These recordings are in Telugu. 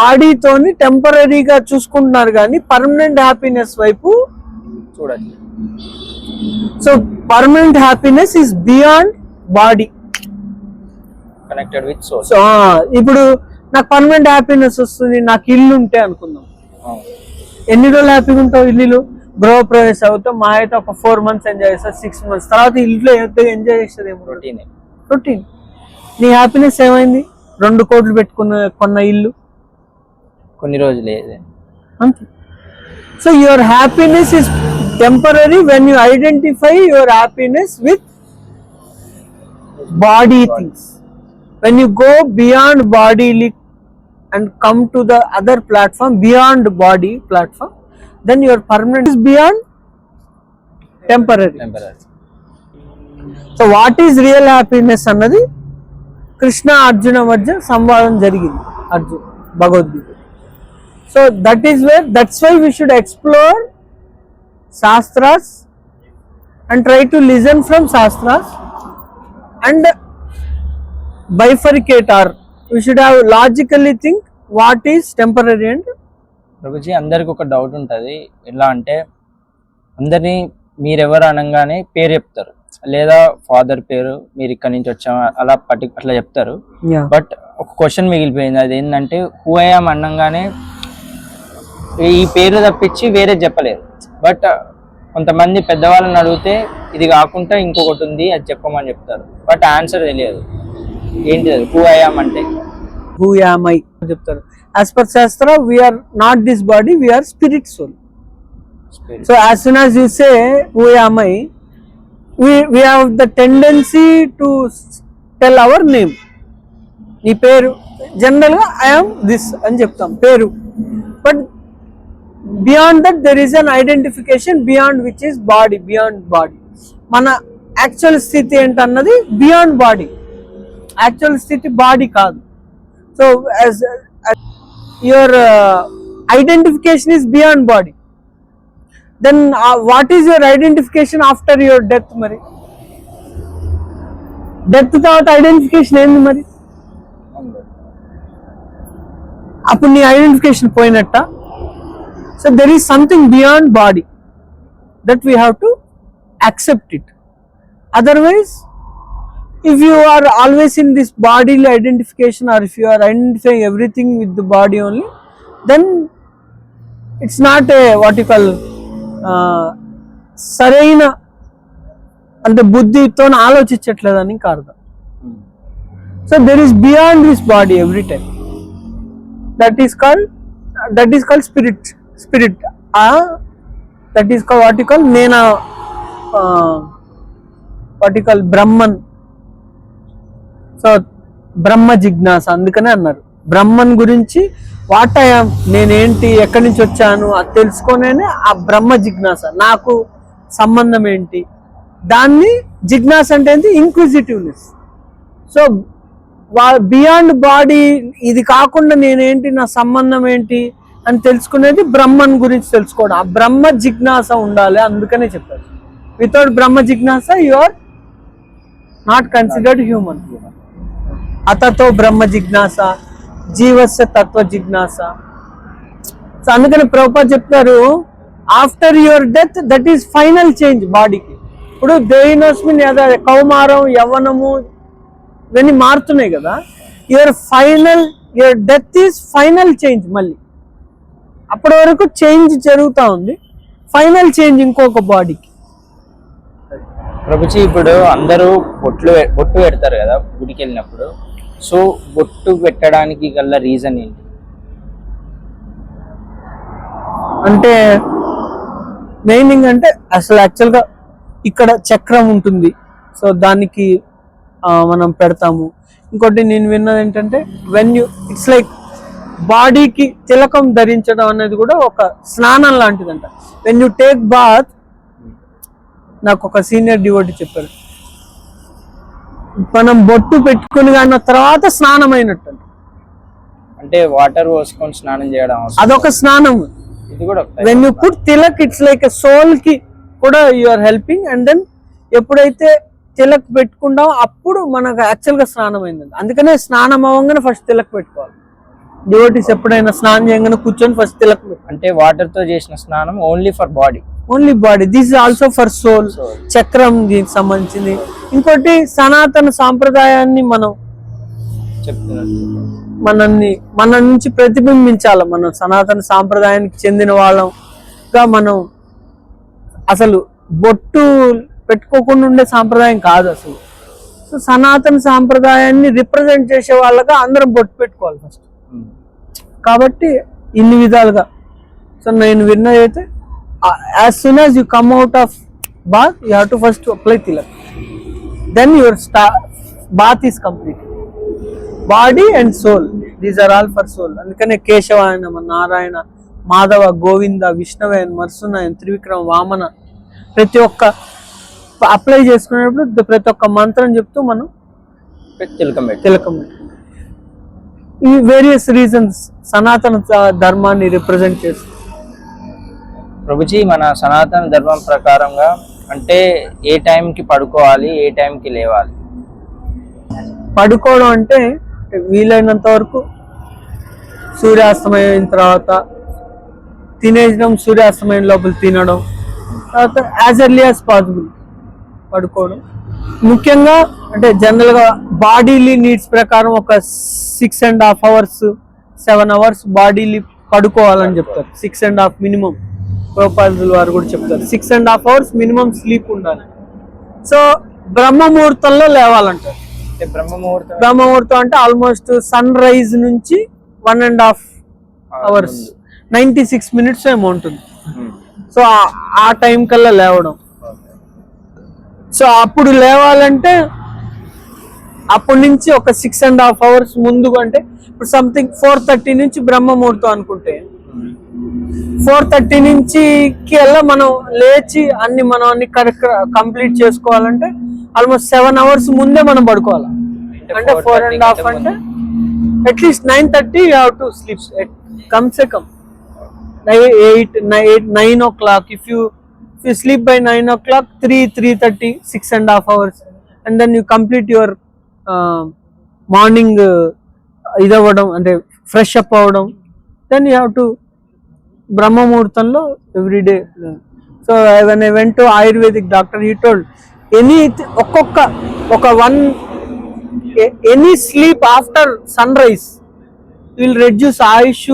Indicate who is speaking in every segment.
Speaker 1: బాడీతోని టెంపరీగా చూసుకుంటున్నారు కానీ పర్మనెంట్ హ్యాపీనెస్ వైపు చూడండి. So permanent happiness is beyond body,
Speaker 2: connected with soul.
Speaker 1: So ఇప్పుడు నాకు పర్మనెంట్ హ్యాపీనెస్ వస్తుంది, నాకు ఇల్లు ఉంటే అనుకుందాం. ఎన్ని రోజులు హ్యాపీగా ఉంటావు? ఇల్లు గృహప్రవేశం అవుతావు, మా అయితే ఒక 4 months ఎంజాయ్ చేస్తావు, 6 months తర్వాత ఇంట్లో ఎంజాయ్ చేస్తుంది ఏమో, రొటీన్. నీ హ్యాపీనెస్ ఏమైంది? 2 కోట్లు కొన్న ఇల్లు
Speaker 2: కొన్ని రోజులే
Speaker 1: అంతే. So your happiness is temporary when you identify your happiness with body things. When you go beyond bodily and come to the other platform beyond body platform, then your permanent is beyond temporary. So what is real happiness annadi Krishna Arjuna madhya samvadam jarigindi, Arjuna Bhagavad-gita. So that's why we should explore shastras and try to listen from shastras and bifurcate our, we should have logically think what is temporary and.
Speaker 2: Prabhuji, అందరికి ఒక డౌట్ ఉంటుంది. ఎలా అంటే అందరినీ మీరెవరు అనగానే పేరు చెప్తారు, లేదా ఫాదర్ పేరు, మీరు ఇక్కడి నుంచి వచ్చాము అలా అట్లా చెప్తారు. బట్ ఒక క్వశ్చన్ మిగిలిపోయింది, అది ఏంటంటే హూ ఐ యామ్ అనగానే ఈ పేరు తప్పించి వేరే చెప్పలేరు. బట్ కొంతమంది పెద్దవాళ్ళని అడిగితే ఇది కాకుండా ఇంకొకటి ఉంది అది చెప్పమని చెప్తారు, బట్ ఆన్సర్ తెలియదు. ఏంటి అది హూ ఐ యామ్ అంటే?
Speaker 1: Who am I చెప్తారు. As per Shastra, we are not this body, we are spirit soul. So as soon as you say who am I, we have the tendency to tell our name. నీ పేరు జనరల్ గా I am this అని చెప్తాం పేరు. But beyond that there is an identification beyond which is body, beyond body. మన యాక్చువల్ స్థితి ఏంటన్నది బియాండ్ బాడీ. యాక్చువల్ స్థితి బాడీ కాదు. So as your identification is beyond body, then what is your identification after your death? Mari death తర్వాత ఐడెంటిఫికేషన్ ఏంది? మరి అప్పుడు నీ ఐడెంటిఫికేషన్ పోయినట్ట. So there is something beyond body that we have to accept it. Otherwise, if you are always in this bodily identification, or if you are identifying everything with the body only, then it's not a what you call సరైన అంటే బుద్ధితో ఆలోచించట్లేదని అర్థం. So there is beyond this body every time. That is called spirit. That is called what you call నేను what you call Brahman. So బ్రహ్మ జిజ్ఞాస అందుకనే అన్నారు. బ్రహ్మన్ గురించి వాట్ ఐ యామ్, నేనేంటి, ఎక్కడి నుంచి వచ్చాను అది తెలుసుకొనే ఆ బ్రహ్మ జిజ్ఞాస. నాకు సంబంధం ఏంటి, దాన్ని జిజ్ఞాస అంటే ఏంటి? ఇంక్విజిటివ్నెస్. సో బియాండ్ బాడీ ఇది కాకుండా నేనేంటి, నా సంబంధం ఏంటి అని తెలుసుకునేది బ్రహ్మన్ గురించి తెలుసుకోవడం. ఆ బ్రహ్మ జిజ్ఞాస ఉండాలి. అందుకనే చెప్పారు వితౌట్ బ్రహ్మ జిజ్ఞాస you are not considered human. అతతో బ్రహ్మ జిజ్ఞాస, జీవస్య తత్వ జిజ్ఞాస. సో అందుకని ప్రభుపాద చెప్తారు after your death that is final change బాడీకి. ఇప్పుడు దేహినోస్మిన్ కౌమారం, యవ్వనము ఇవన్నీ మారుతున్నాయి కదా. Your death is final change. మళ్ళీ అప్పటి వరకు చేంజ్ జరుగుతూ ఉంది, ఫైనల్ చేంజ్ ఇంకొక బాడీకి.
Speaker 2: ప్రభుజీ, ఇప్పుడు అందరూ బొట్టు పెడతారు కదా గుడికి వెళ్ళినప్పుడు. సో బొట్టు పెట్టడానికి గల రీజన్ ఏంటి?
Speaker 1: అంటే మెయిన్ అంటే అసలు యాక్చువల్గా ఇక్కడ చక్రం ఉంటుంది, సో దానికి మనం పెడతాము. ఇంకోటి నేను విన్నది ఏంటంటే ఇట్స్ లైక్ బాడీకి తిలకం ధరించడం అనేది కూడా ఒక స్నానం లాంటిదంట. వెన్ యూ టేక్ బాత్, నాకు ఒక సీనియర్ డివోటీ చెప్పారు, మనం బొట్టు పెట్టుకుని కానీ తర్వాత స్నానం అయినట్టు.
Speaker 2: అంటే వాటర్ పోసుకొని స్నానం చేయడం
Speaker 1: అదొక స్నానం.
Speaker 2: ఇది కూడా
Speaker 1: when you put tilak it's like soul కి కూడా you are helping. And then ఎప్పుడైతే తిలక్ పెట్టుకుంటామో అప్పుడు మనకు యాక్చువల్ గా స్నానం అయిందండి. అందుకనే స్నానం అవ్వగానే ఫస్ట్ తిలక్ పెట్టుకోవాలి. డివోటీస్ ఎప్పుడైనా స్నానం చేయగానే కూర్చొని ఫస్ట్ తిలకం పెడతారు.
Speaker 2: అంటే వాటర్ తో చేసిన స్నానం only for body.
Speaker 1: Only body. This is also for soul. చక్రం దీనికి సంబంధించింది. ఇంకోటి సనాతన సాంప్రదాయాన్ని మనం
Speaker 2: చెప్తున్నారు,
Speaker 1: మన నుంచి ప్రతిబింబించాలి. మనం సనాతన సాంప్రదాయానికి చెందిన వాళ్ళంగా మనం అసలు బొట్టు పెట్టుకోకుండా ఉండే సాంప్రదాయం కాదు అసలు. సో సనాతన సాంప్రదాయాన్ని రిప్రజెంట్ చేసే వాళ్ళగా అందరం బొట్టు పెట్టుకోవాలి ఫస్ట్. కాబట్టి ఇన్ని విధాలుగా. సో నేను విన్నది అయితే as soon as you come out of bath you have to first apply tilak, then your bath is complete. Body and soul, these are all for soul. అందుకనే కేశవాయన, నారాయణ, మాధవ, గోవింద, విష్ణువయన్, మర్సునాయన్, త్రివిక్రమ, వామన ప్రతి ఒక్క అప్లై చేసుకునేటప్పుడు ప్రతి ఒక్క మంత్రం చెప్తూ మనం
Speaker 2: తిలకం
Speaker 1: ఈ వేరియస్ రీజన్స్ సనాతన ధర్మాన్ని రిప్రజెంట్ చేస్తుంది.
Speaker 2: ప్రభుజీ, మన సనాతన ధర్మం ప్రకారంగా అంటే ఏ టైంకి పడుకోవాలి, ఏ టైంకి లేవాలి?
Speaker 1: పడుకోవడం అంటే వీలైనంత వరకు సూర్యాస్తమయం తర్వాత తినేయడం, సూర్యాస్తమయం లోపల తినడం, తర్వాత యాజ్ ఎర్లీ యాజ్ పాసిబుల్ పడుకోవడం. ముఖ్యంగా అంటే జనరల్గా బాడీలీ నీడ్స్ ప్రకారం ఒక 6.5 hours 7 hours బాడీలీ పడుకోవాలని చెప్తారు. 6.5 మినిమం. ప్రభుపాదుల వారు కూడా చెప్తారు 6.5 hours మినిమం స్లీప్ ఉండాలి. సో బ్రహ్మముహూర్తంలో లేవాలంటారు. బ్రహ్మముహూర్తం అంటే ఆల్మోస్ట్ సన్ రైజ్ నుంచి 1.5 hours 96 minutes ఏమో ఉంటుంది. సో ఆ టైం కల్లా లేవడం. సో అప్పుడు లేవాలంటే అప్పటి నుంచి ఒక 6.5 hours ముందు, అంటే ఇప్పుడు సంథింగ్ 4:30 నుంచి బ్రహ్మముహూర్తం అనుకుంటే 4:30 నుంచి మనం లేచి అన్ని కరెక్ట్ కంప్లీట్ చేసుకోవాలంటే ఆల్మోస్ట్ 7 hours ముందే మనం పడుకోవాలి. అంటే 4.5 అంటే at least 9:30 you have to sleep. Come say come 9 o'clock. If you sleep by 9 o'clock, 3:30, 6.5 hours, and then you complete your morning ఇదవ్వడం అంటే ఫ్రెష్ అప్ అవ్వడం, then you have to బ్రహ్మ ముహూర్తంలో every day. So when I went to Ayurvedic doctor, he told any sleep after sunrise will reduce Ayush,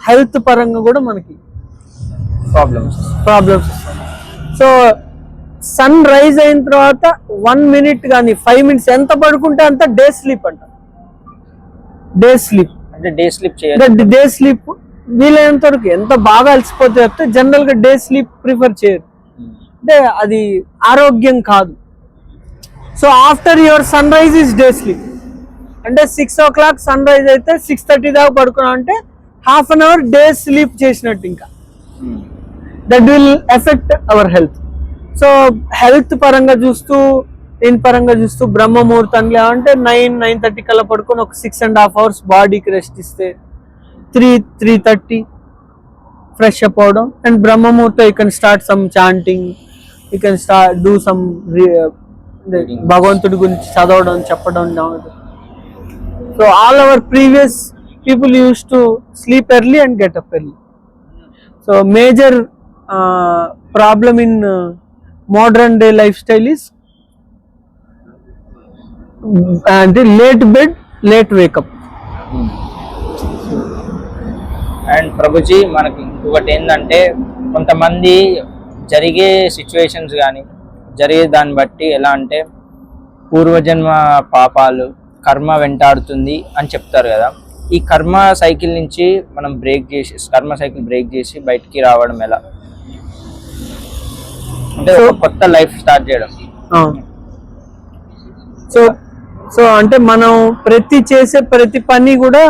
Speaker 1: health పరంగా కూడా మనకి ప్రాబ్లమ్స్. సో సన్ రైజ్ అయిన తర్వాత 1 minute కానీ 5 minutes ఎంత పడుకుంటే అంత డే స్లీప్ అంట. డే స్లీప్ వీలైనంత వరకు. ఎంత బాగా అలసిపోతే చెప్తే జనరల్ గా డే స్లీప్ ప్రిఫర్ చేయరు, అంటే అది ఆరోగ్యం కాదు. So after your sunrise is day sleep. అంటే 6 o'clock సన్ రైజ్ అయితే 6:30 దాకా పడుకున్నాం అంటే ½ an hour డే స్లీప్ చేసినట్టు. ఇంకా that will effect our health. So health పరంగా చూస్తూ, దీని పరంగా చూస్తూ బ్రహ్మ ముహూర్తంలో అంటే 9-9:30 కల్లా పడుకొని ఒక 6.5 hours బాడీకి రెస్ట్ ఇస్తే 3:30 ఫ్రెష్ అప్ అవడం. అండ్ బ్రహ్మ ముహూర్తం you can start some chanting, you can do some భగవంతుడి గురించి చదవడం, చెప్పడం. So all our previous people used to sleep early and get up early. So major problem in modern day lifestyle is the late bed, late wake up.
Speaker 2: And Prabhuji, మనకి ఇంకొకటి ఏంటంటే కొంతమంది జరిగే సిచ్యువేషన్స్ కానీ జరిగే దాన్ని బట్టి ఎలా అంటే పూర్వజన్మ పాపాలు, కర్మ వెంటాడుతుంది అని చెప్తారు కదా. ఈ కర్మ సైకిల్ నుంచి మనం బ్రేక్ చేసి బయటికి రావడం ఎలా? అంటే కొత్త లైఫ్ స్టార్ట్ చేయడం.
Speaker 1: సో అంటే మనం చేసే ప్రతి పని కూడా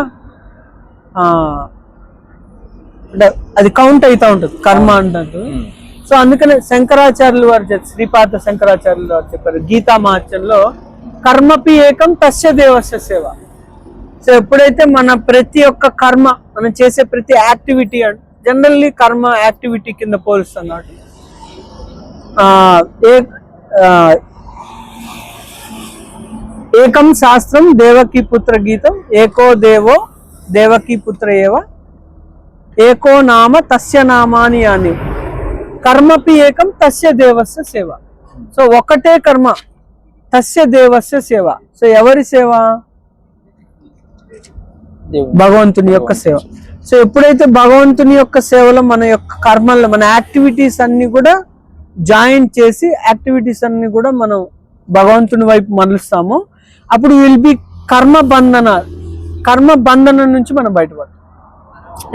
Speaker 1: అది కౌంట్ అవుతా ఉంటుంది కర్మ అంటారు. సో అందుకనే శంకరాచార్యులు వారు, శ్రీపాద శంకరాచార్యులు వారు చెప్పారు గీతా మహాత్మ్యంలో, కర్మపి ఏకం తస్య దేవస్య సేవ. సో ఎప్పుడైతే మన ప్రతి ఒక్క కర్మ, మనం చేసే ప్రతి యాక్టివిటీ, జనరల్లీ కర్మ యాక్టివిటీ కింద పోలుస్తాం కాబట్టి ఏకం శాస్త్రం దేవకీ పుత్ర గీతం ఏకో దేవో దేవకీ పుత్ర ఏవ ఏకో నామ తస్య నామాని అని కర్మపి ఏకం తస్య దేవస్య సేవ. సో ఒకటే కర్మ, తస్య దేవస్య సేవ. సో ఎవరి సేవ? భగవంతుని యొక్క సేవ. సో ఎప్పుడైతే భగవంతుని యొక్క సేవలో మన యొక్క కర్మల్లో మన యాక్టివిటీస్ అన్ని కూడా జాయిన్ చేసి యాక్టివిటీస్ అన్ని కూడా మనం భగవంతుని వైపు మరలుస్తామో అప్పుడు విల్ బి కర్మ బంధన నుంచి మనం బయటపడతాం.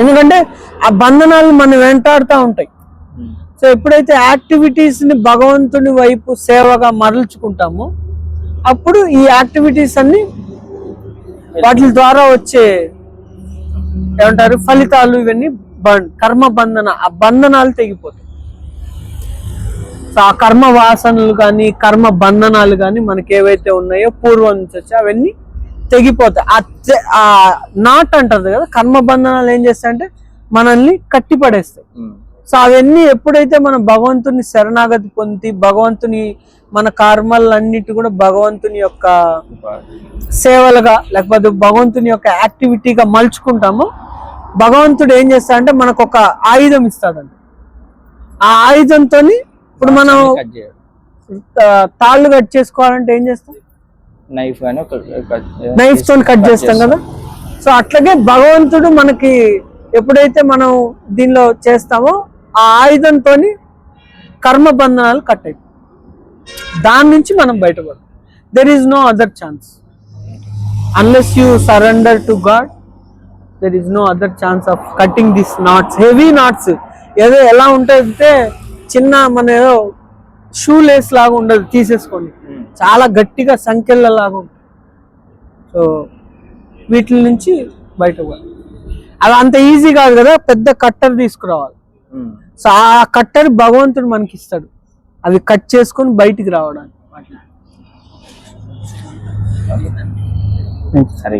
Speaker 1: ఎందుకంటే ఆ బంధనాలు మనం వెంటాడుతూ ఉంటాయి. సో ఎప్పుడైతే యాక్టివిటీస్ ని భగవంతుని వైపు సేవగా మరల్చుకుంటామో అప్పుడు ఈ యాక్టివిటీస్ అన్ని వాటి ద్వారా వచ్చే ఏమంటారు ఫలితాలు ఇవన్నీ కర్మ బంధన, ఆ బంధనాలు తెగిపోతాయి. సో ఆ కర్మ వాసనలు కానీ కర్మ బంధనాలు కానీ మనకి ఏవైతే ఉన్నాయో పూర్వం నుంచి వచ్చి అవన్నీ తెగిపోతాయి. ఆ నాట్ అంటారు కదా, కర్మ బంధనాలు ఏం చేస్తాయంటే మనల్ని కట్టి పడేస్తాయి. సో అవన్నీ ఎప్పుడైతే మనం భగవంతుని శరణాగతి పొంది భగవంతుని మన కర్మలన్నిటి కూడా భగవంతుని యొక్క సేవలుగా లేకపోతే భగవంతుని యొక్క యాక్టివిటీగా మలుచుకుంటామో భగవంతుడు ఏం చేస్తాడంటే మనకు ఒక ఆయుధం ఇస్తాడంట. ఆ ఆయుధంతో ఇప్పుడు మనం తాళ్ళు కట్ చేసుకోవాలంటే ఏం చేస్తాం? నైఫ్ తో కట్ చేస్తాం కదా. సో అట్లాగే భగవంతుడు మనకి ఎప్పుడైతే మనం దీనిలో చేస్తామో ఆ ఆయుధంతో కర్మ బంధనాలు కట్ అయిపోయి దాని నుంచి మనం బయటపడతాం. There is no other chance unless you surrender to God. There is no other chance of cutting this knots, heavy knots. ఏదో ఎలా ఉంటుందంటే చిన్న మన ఏదో షూ లేస్ లాగా ఉండదు, తీసేసుకోండి, చాలా గట్టిగా సంఖ్యల లాగా ఉంటుంది. సో వీటి నుంచి బయటపడాలి. అలా అంత ఈజీ కాదు కదా, పెద్ద కట్టర్ తీసుకురావాలి. సో ఆ కట్టర్ భగవంతుడు మనకి ఇస్తాడు, అవి కట్ చేసుకొని బయటికి రావడానికి.
Speaker 2: సరే.